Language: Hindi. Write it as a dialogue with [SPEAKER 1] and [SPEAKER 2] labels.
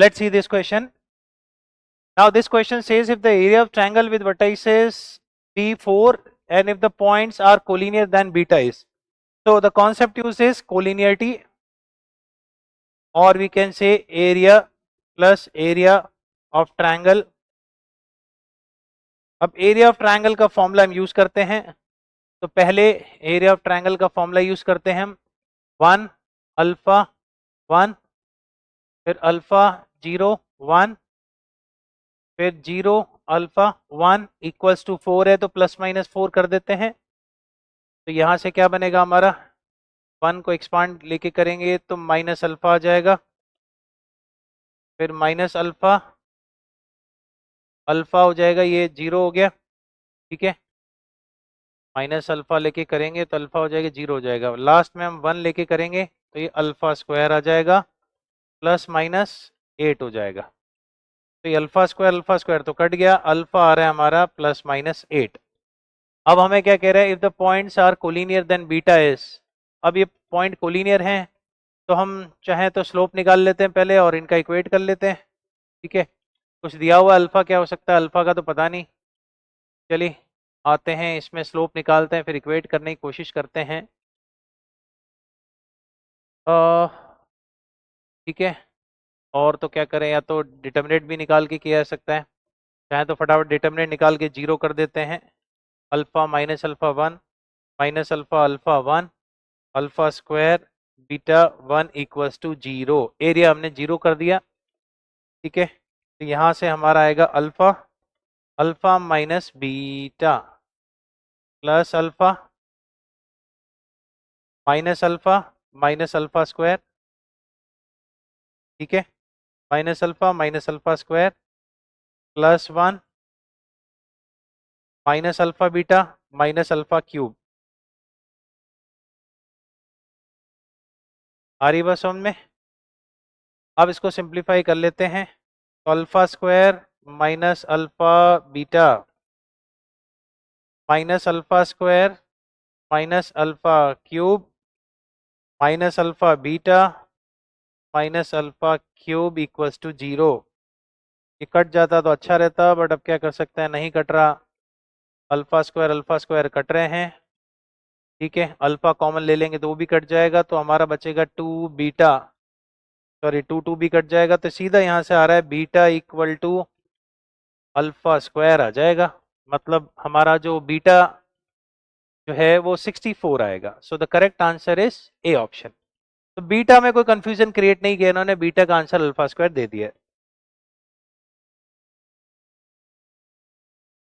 [SPEAKER 1] Let's see this question. Now this question says if the area of triangle with vertices B4 and if the points are collinear then beta is. So the concept used is collinearity, or we can say area plus area of triangle. अब एरिया ऑफ ट्रायंगल का फॉर्मूला हम यूज करते हैं, तो पहले एरिया ऑफ ट्रायंगल का फॉर्मूला यूज करते हैं हम 1 अल्फा 1, फिर अल्फा 0 1, फिर 0 अल्फा 1 इक्वल्स टू 4 है तो प्लस माइनस 4 कर देते हैं। तो यहाँ से क्या बनेगा हमारा, 1 को एक्सपांड लेके करेंगे तो माइनस अल्फा आ जाएगा, फिर माइनस अल्फा अल्फा हो जाएगा, ये 0 हो गया, ठीक है। माइनस अल्फा लेके करेंगे तो अल्फा हो जाएगा 0 हो जाएगा, लास्ट में हम 1 लेके करेंगे तो ये अल्फा स्क्वायर आ जाएगा प्लस माइनस 8 हो जाएगा। तो ये अल्फा स्क्वायर तो कट गया, अल्फा आ रहा है हमारा प्लस माइनस 8। अब हमें क्या कह रहा है, if the points are collinear then beta is. अब ये पॉइंट कोलिनियर हैं तो हम चाहें तो स्लोप निकाल लेते हैं पहले और इनका इक्वेट कर लेते हैं, ठीक है। कुछ दिया हुआ अल्फा क्या हो सकता है, अल्फा का तो पता नहीं, चलिए आते हैं इसमें स्लोप निकालते हैं फिर इक्वेट करने की कोशिश करते हैं। ठीक है, और तो क्या करें, या तो डिटर्मिनेंट भी निकाल के किया जा सकता है, चाहे तो फटाफट डिटर्मिनेंट निकाल के 0 कर देते हैं। Alpha minus alpha 1 minus alpha alpha 1 alpha square beta 1 equals to 0। Area हमने 0 कर दिया, ठीक है। तो यहाँ से हमारा आएगा alpha alpha minus beta plus alpha minus alpha square, ठीक है, minus alpha square plus 1 minus alpha beta minus alpha cube. आ रही बात समझ में। अब इसको सिंप्लीफाई कर लेते हैं, तो alpha square minus alpha beta minus alpha square minus alpha cube minus alpha beta minus alpha cube equals to 0। ये कट जाता तो अच्छा रहता, बट अब क्या कर सकते हैं, नहीं कट रहा। अल्फा स्क्वायर कट रहे हैं, ठीक है। अल्फा कॉमन ले लेंगे तो वो भी कट जाएगा, तो हमारा बचेगा 2 बीटा, सॉरी 2 भी कट जाएगा, तो सीधा यहाँ से आ रहा है beta equal to alpha square आ जाएगा। मतलब हमारा जो बीटा जो है वो 64 आएगा। So the correct answer is A option. तो बीटा में कोई कंफ्यूजन क्रिएट नहीं किया इन्होंने, बीटा का आंसर अल्फा स्क्वायर दे दिया है।